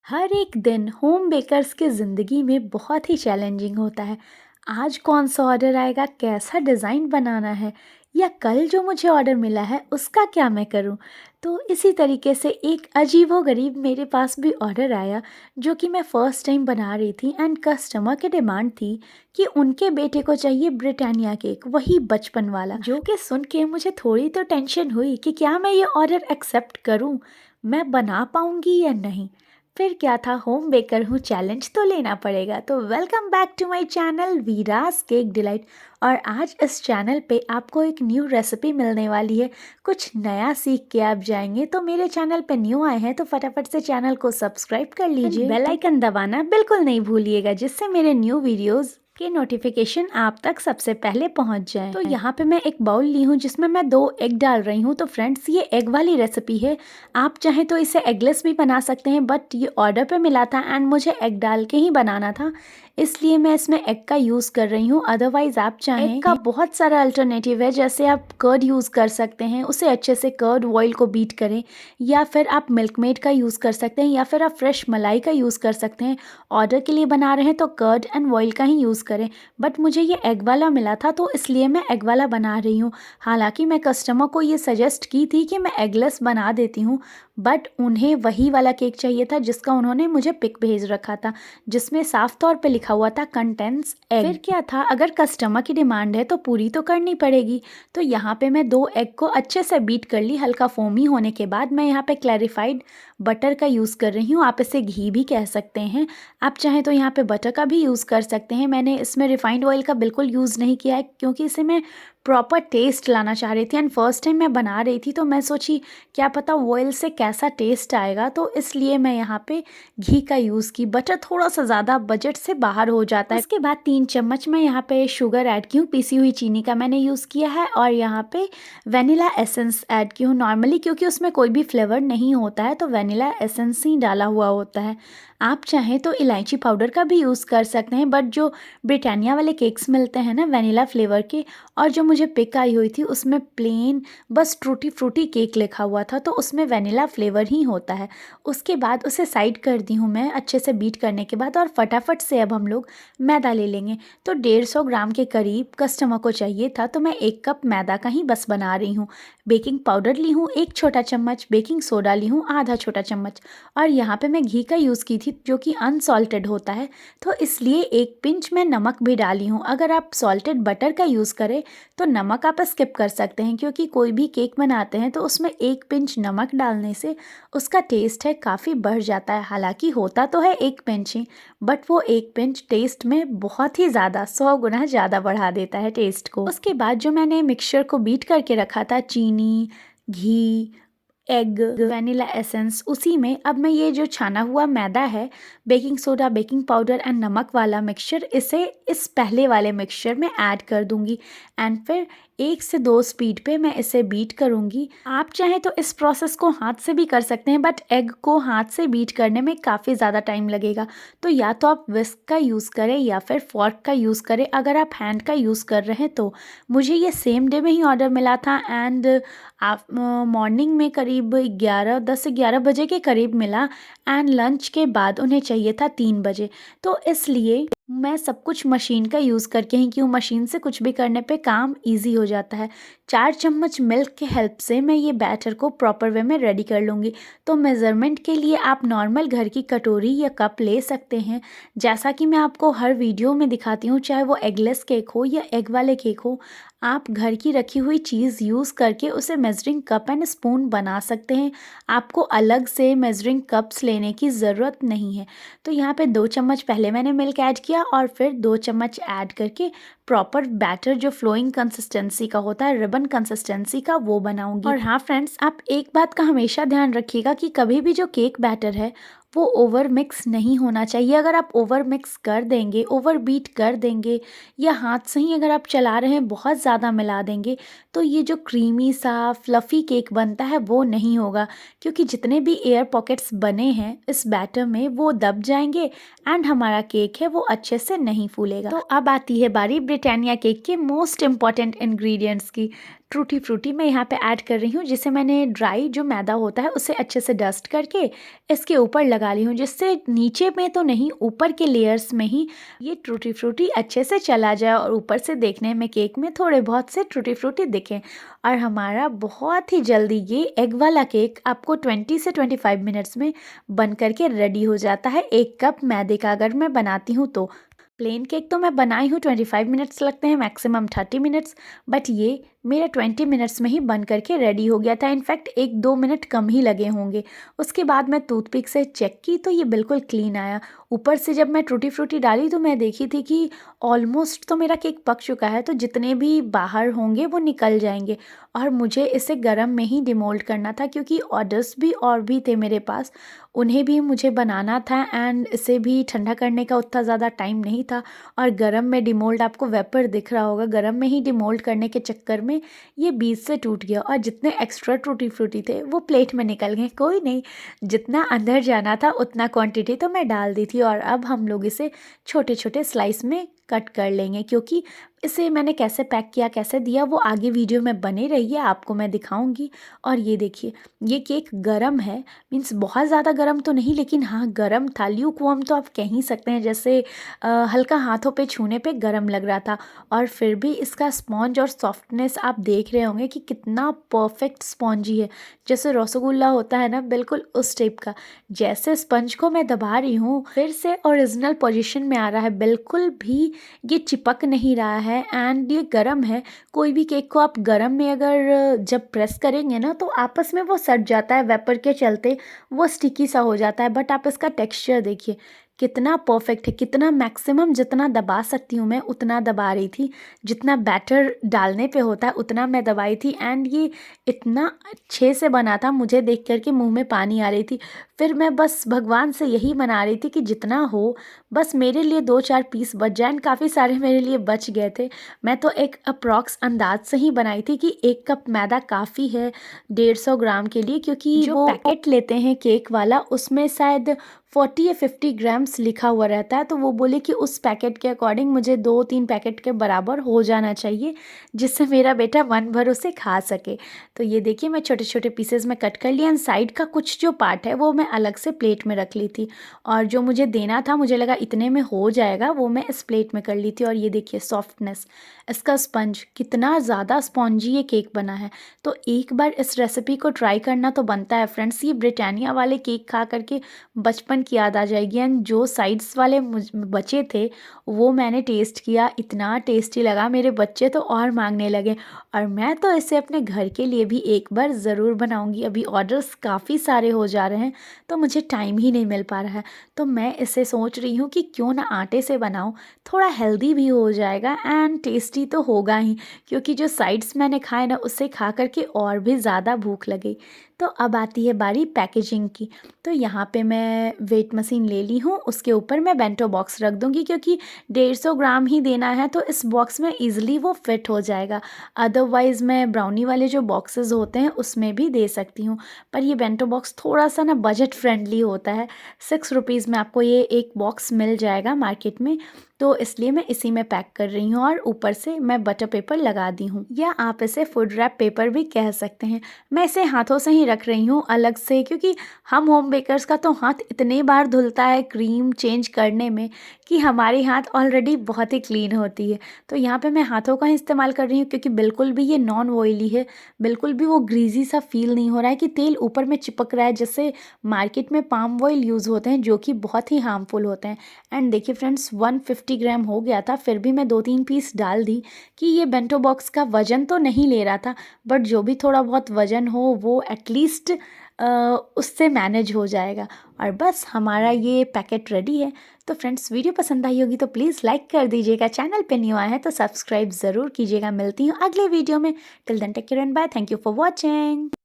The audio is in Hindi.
हर एक दिन होम बेकर्स की ज़िंदगी में बहुत ही चैलेंजिंग होता है। आज कौन सा ऑर्डर आएगा, कैसा डिज़ाइन बनाना है या कल जो मुझे ऑर्डर मिला है उसका क्या मैं करूं। तो इसी तरीके से एक अजीबोगरीब मेरे पास भी ऑर्डर आया जो कि मैं फ़र्स्ट टाइम बना रही थी एंड कस्टमर की डिमांड थी कि उनके बेटे को चाहिए ब्रिटानिया केक, वही बचपन वाला। जो कि सुन के मुझे थोड़ी तो टेंशन हुई कि क्या मैं ये ऑर्डर एक्सेप्ट करूं, मैं बना पाऊंगी या नहीं। फिर क्या था, होम बेकर हूँ, चैलेंज तो लेना पड़ेगा। तो welcome back to my channel Veera's cake delight. और आज इस चैनल पे आपको एक न्यू रेसिपी मिलने वाली है, कुछ नया सीख के आप जाएंगे। तो मेरे चैनल पे न्यू आए हैं तो फटाफट से चैनल को सब्सक्राइब कर लीजिए, बेल आइकन दबाना बिल्कुल नहीं भूलिएगा, जिससे मेरे न्यू वीडियोस के नोटिफिकेशन आप तक सबसे पहले पहुंच जाए। तो यहाँ पे मैं एक बाउल ली हूँ जिसमें मैं 2 एग डाल रही हूँ। तो फ्रेंड्स, ये एग वाली रेसिपी है, आप चाहें तो इसे एगलेस भी बना सकते हैं, बट ये ऑर्डर पे मिला था एंड मुझे एग डाल के ही बनाना था, इसलिए मैं इसमें एग का यूज़ कर रही हूँ। अदरवाइज़ आप चाहें, एग का बहुत सारा अल्टरनेटिव है, जैसे आप कर्ड यूज़ कर सकते हैं, उसे अच्छे से कर्ड ऑयल को बीट करें, या फिर आप मिल्कमेड का यूज़ कर सकते हैं, या फिर आप फ्रेश मलाई का यूज़ कर सकते हैं। ऑर्डर के लिए बना रहे हैं तो कर्ड एंड ऑयल का ही यूज़ करें, बट मुझे ये एग वाला मिला था तो इसलिए मैं एग वाला बना रही हूँ। हालांकि मैं कस्टमर को ये सजेस्ट की थी कि मैं एगलेस बना देती हूँ, बट उन्हें वही वाला केक चाहिए था जिसका उन्होंने मुझे पिक भेज रखा था, जिसमें साफ तौर पे लिखा हुआ था कंटेंट्स एग। फिर क्या था, अगर कस्टमर की डिमांड है तो पूरी तो करनी पड़ेगी। तो यहाँ पे मैं 2 एग को अच्छे से बीट कर ली, हल्का फोमी होने के बाद मैं यहाँ पे क्लैरिफाइड बटर का यूज़ कर रही हूँ, आप इसे घी भी कह सकते हैं। आप चाहें तो यहाँ पे बटर का भी यूज़ कर सकते हैं। मैंने इसमें रिफाइंड ऑयल का बिल्कुल यूज़ नहीं किया है, क्योंकि इसे मैं प्रॉपर टेस्ट लाना चाह रही थी एंड फर्स्ट टाइम मैं बना रही थी, तो मैं सोची क्या पता ऑयल से कैसा टेस्ट आएगा, तो इसलिए मैं यहाँ पे घी का यूज़ की। बटर थोड़ा सा ज़्यादा बजट से बाहर हो जाता है। उसके बाद 3 चम्मच मैं यहाँ पे शुगर ऐड की हूँ, पीसी हुई चीनी का मैंने यूज़ किया है, और यहाँ पे वेनिला एसेंस ऐड की हूँ। नॉर्मली क्योंकि उसमें कोई भी फ्लेवर नहीं होता है तो वेनिला एसेंस ही डाला हुआ होता है। आप चाहें तो इलायची पाउडर का भी यूज़ कर सकते हैं, बट जो ब्रिटानिया वाले केक्स मिलते हैं ना वेनिला फ्लेवर के, और जो मुझे पिक आई हुई थी उसमें प्लेन बस टूटी फ्रूटी केक लिखा हुआ था, तो उसमें वेनिला फ्लेवर ही होता है। उसके बाद उसे साइड कर दी हूँ मैं अच्छे से बीट करने के बाद, और फटाफट से अब हम लोग मैदा ले लेंगे। तो 150 ग्राम के करीब कस्टमर को चाहिए था, तो मैं 1 कप मैदा का ही बस बना रही हूँ। बेकिंग पाउडर ली हूँ 1 छोटा चम्मच, बेकिंग सोडा ली हूँ आधा छोटा चम्मच, और यहाँ पे मैं घी का यूज़ की थी जो कि अनसॉल्टेड होता है, तो इसलिए 1 पिंच मैं नमक भी डाली हूँ। अगर आप सॉल्टेड बटर का यूज़ करें तो नमक आप स्किप कर सकते हैं, क्योंकि कोई भी केक बनाते हैं तो उसमें 1 पिंच नमक डालने से उसका टेस्ट है काफ़ी बढ़ जाता है। हालांकि होता तो है 1 पिंच ही, बट वो 1 पिंच टेस्ट में बहुत ही ज़्यादा 100 गुना ज़्यादा बढ़ा देता है टेस्ट को। उसके बाद जो मैंने मिक्सचर को बीट करके रखा था, चीनी, घी, एग, वैनिला एसेंस, उसी में अब मैं ये जो छाना हुआ मैदा है, baking soda, baking powder and नमक वाला मिक्सचर, इसे इस पहले वाले मिक्सचर में ऐड कर दूंगी एंड फिर 1 से 2 स्पीड पे मैं इसे बीट करूंगी। आप चाहें तो इस प्रोसेस को हाथ से भी कर सकते हैं, बट एग को हाथ से बीट करने में काफ़ी ज़्यादा टाइम लगेगा, तो या तो आप विस्क का यूज़ करें या फिर फॉर्क का यूज़ करें। अगर आप हैंड का यूज़ कर रहे हैं तो मुझे ये सेम डे में ही ऑर्डर मिला था एंड आप मॉर्निंग में करीब 10 से 11 बजे के करीब मिला, एंड लंच के बाद उन्हें चाहिए था 3 बजे। तो इसलिए मैं सब कुछ मशीन का यूज़ करके ही क्यों, मशीन से कुछ भी करने पे काम इजी हो जाता है। 4 चम्मच मिल्क के हेल्प से मैं ये बैटर को प्रॉपर वे में रेडी कर लूँगी। तो मेज़रमेंट के लिए आप नॉर्मल घर की कटोरी या कप ले सकते हैं, जैसा कि मैं आपको हर वीडियो में दिखाती हूँ, चाहे वो एगलेस केक हो या एग वाले केक हो। आप घर की रखी हुई चीज़ यूज़ करके उसे मेजरिंग कप एंड स्पून बना सकते हैं, आपको अलग से मेजरिंग कप्स लेने की ज़रूरत नहीं है। तो यहाँ पे 2 चम्मच पहले मैंने मिल्क ऐड किया, और फिर 2 चम्मच ऐड करके प्रॉपर बैटर जो फ्लोइंग कंसिस्टेंसी का होता है, रिबन कंसिस्टेंसी का, वो बनाऊंगी। और हाँ फ्रेंड्स, आप एक बात का हमेशा ध्यान रखिएगा कि कभी भी जो केक बैटर है वो ओवर मिक्स नहीं होना चाहिए। अगर आप ओवर मिक्स कर देंगे, ओवर बीट कर देंगे, या हाथ से ही अगर आप चला रहे हैं बहुत ज़्यादा मिला देंगे, तो ये जो क्रीमी सा फ्लफ़ी केक बनता है वो नहीं होगा, क्योंकि जितने भी एयर पॉकेट्स बने हैं इस बैटर में वो दब जाएंगे एंड हमारा केक है वो अच्छे से नहीं फूलेगा। तो अब आती है बारी ब्रिटानिया केक के मोस्ट इम्पॉर्टेंट इंग्रेडिएंट्स की टूटी फ्रूटी मैं यहाँ पे ऐड कर रही हूँ, जिसे मैंने ड्राई जो मैदा होता है उसे अच्छे से डस्ट करके इसके ऊपर लगा ली हूँ, जिससे नीचे में तो नहीं ऊपर के लेयर्स में ही ये टूटी फ्रूटी अच्छे से चला जाए और ऊपर से देखने में केक में थोड़े बहुत से टूटी फ्रूटी दिखें। और हमारा बहुत ही जल्दी ये एग वाला केक आपको 20 से 25 मिनट्स में बन करके रेडी हो जाता है। 1 कप मैदे का अगर मैं बनाती हूँ तो प्लेन केक तो मैं बनाई हूँ 25 मिनट्स लगते हैं, मैक्सिमम 30 मिनट्स, बट ये मेरा 20 मिनट्स में ही बन करके रेडी हो गया था। इनफैक्ट 1-2 मिनट कम ही लगे होंगे। उसके बाद मैं टूथपिक से चेक की तो ये बिल्कुल क्लीन आया। ऊपर से जब मैं टूटी फ्रूटी डाली तो मैं देखी थी कि ऑलमोस्ट तो मेरा केक पक चुका है, तो जितने भी बाहर होंगे वो निकल जाएंगे। और मुझे इसे गर्म में ही डिमोल्ड करना था, क्योंकि ऑर्डर्स भी और भी थे मेरे पास, उन्हें भी मुझे बनाना था एंड इसे भी ठंडा करने का उतना ज़्यादा टाइम नहीं था। और गर्म में डिमोल्ड, आपको वेपर दिख रहा होगा, गर्म में ही डिमोल्ड करने के चक्कर में ये बीच से टूट गया और जितने एक्स्ट्रा टूटी फ्रूटी थे वो प्लेट में निकल गए। कोई नहीं, जितना अंदर जाना था उतना क्वांटिटी तो मैं डाल दी थी। और अब हम लोग इसे छोटे छोटे स्लाइस में कट कर लेंगे, क्योंकि इसे मैंने कैसे पैक किया, कैसे दिया, वो आगे वीडियो में बने रहिए, आपको मैं दिखाऊंगी। और ये देखिए, ये केक गरम है, मीन्स बहुत ज़्यादा गरम तो नहीं, लेकिन हाँ गरम था। ल्यूकवार्म तो आप कह ही सकते हैं, जैसे हल्का हाथों पे छूने पे गरम लग रहा था। और फिर भी इसका स्पॉन्ज और सॉफ्टनेस आप देख रहे होंगे कि कितना परफेक्ट स्पॉन्जी है, जैसे रसगुल्ला होता है ना, बिल्कुल उस टाइप का। जैसे स्पंज को मैं दबा रही हूँ फिर से ओरिजिनल पोजीशन में आ रहा है, बिल्कुल भी ये चिपक नहीं रहा है एंड ये गरम है। कोई भी केक को आप गरम में अगर जब प्रेस करेंगे ना तो आपस में वो सट जाता है, वेपर के चलते वो स्टिकी सा हो जाता है। बट आप इसका टेक्सचर देखिए कितना परफेक्ट है, कितना मैक्सिमम जितना दबा सकती हूँ मैं उतना दबा रही थी, जितना बैटर डालने पे होता है उतना मैं दबाई थी। एंड ये इतना अच्छे से बना था, मुझे देख कर के मुँह में पानी आ रही थी। फिर मैं बस भगवान से यही मना रही थी कि जितना हो बस मेरे लिए 2-4 पीस बच जाए, एंड काफ़ी सारे मेरे लिए बच गए थे। मैं तो एक अप्रॉक्स अंदाज से ही बनाई थी कि 1 कप मैदा काफ़ी है 150 ग्राम के लिए, क्योंकि जो वो पैकेट लेते हैं केक वाला उसमें शायद 40 या 50 ग्राम्स लिखा हुआ रहता है, तो वो बोले कि उस पैकेट के अकॉर्डिंग मुझे 2-3 पैकेट के बराबर हो जाना चाहिए, जिससे मेरा बेटा वन भर उसे खा सके। तो ये देखिए, मैं छोटे छोटे पीसेस में कट कर लिया एंड साइड का कुछ जो पार्ट है वो मैं अलग से प्लेट में रख ली थी। और जो मुझे देना था, मुझे लगा इतने में हो जाएगा, वो मैं इस प्लेट में कर ली थी। और ये देखिए सॉफ्टनेस, इसका स्पंज कितना ज़्यादा स्पॉन्जी ये केक बना है। तो एक बार इस रेसिपी को ट्राई करना तो बनता है फ्रेंड्स। ये ब्रिटानिया वाले केक खा करके बचपन की याद आ जाएगी। एंड जो साइड्स वाले बचे थे वो मैंने टेस्ट किया, इतना टेस्टी लगा, मेरे बच्चे तो और मांगने लगे। और मैं तो इसे अपने घर के लिए भी एक बार ज़रूर बनाऊंगी। अभी ऑर्डर्स काफ़ी सारे हो जा रहे हैं तो मुझे टाइम ही नहीं मिल पा रहा है, तो मैं इसे सोच रही हूँ कि क्यों ना आटे से बनाऊँ, थोड़ा हेल्दी भी हो जाएगा एंड टेस्टी तो होगा ही, क्योंकि जो साइड्स मैंने खाए ना उससे खा करके और भी ज़्यादा भूख लगी। तो अब आती है बारी पैकेजिंग की। तो यहाँ पे मैं वेट मशीन ले ली हूँ, उसके ऊपर मैं बेंटो बॉक्स रख दूँगी, क्योंकि 150 ग्राम ही देना है तो इस बॉक्स में ईजिली वो फिट हो जाएगा। अदरवाइज़ मैं ब्राउनी वाले जो बॉक्सेस होते हैं उसमें भी दे सकती हूँ, पर ये बेंटो बॉक्स थोड़ा सा ना बजट फ्रेंडली होता है। 6 रुपीज़ में आपको ये एक बॉक्स मिल जाएगा मार्केट में, तो इसलिए मैं इसी में पैक कर रही हूँ। और ऊपर से मैं बटर पेपर लगा दी हूँ, या आप इसे फूड रैप पेपर भी कह सकते हैं। मैं इसे हाथों से ही रख रही हूँ अलग से, क्योंकि हम होम बेकर्स का तो हाथ इतने बार धुलता है क्रीम चेंज करने में कि हमारी हाथ ऑलरेडी बहुत ही क्लीन होती है। तो यहाँ पे मैं हाथों का ही इस्तेमाल कर रही हूँ, क्योंकि बिल्कुल भी ये नॉन ऑयली है, बिल्कुल भी वो ग्रीजी सा फील नहीं हो रहा है कि तेल ऊपर में चिपक रहा है, जैसे मार्केट में पाम ऑयल यूज़ होते हैं जो कि बहुत ही हार्मफुल होते हैं। एंड देखिए फ्रेंड्स, 150 ग्राम हो गया था, फिर भी मैं 2-3 पीस डाल दी कि ये बेंटो बॉक्स का वज़न तो नहीं ले रहा था, बट जो भी थोड़ा बहुत वज़न हो वो एटलीस्ट उससे मैनेज हो जाएगा। और बस हमारा ये पैकेट रेडी है। तो फ्रेंड्स, वीडियो पसंद आई होगी तो प्लीज़ लाइक कर दीजिएगा, चैनल पे न्यू आए हैं तो सब्सक्राइब ज़रूर कीजिएगा। मिलती हूँ अगले वीडियो में। Till then take care and bye, thank you for watching.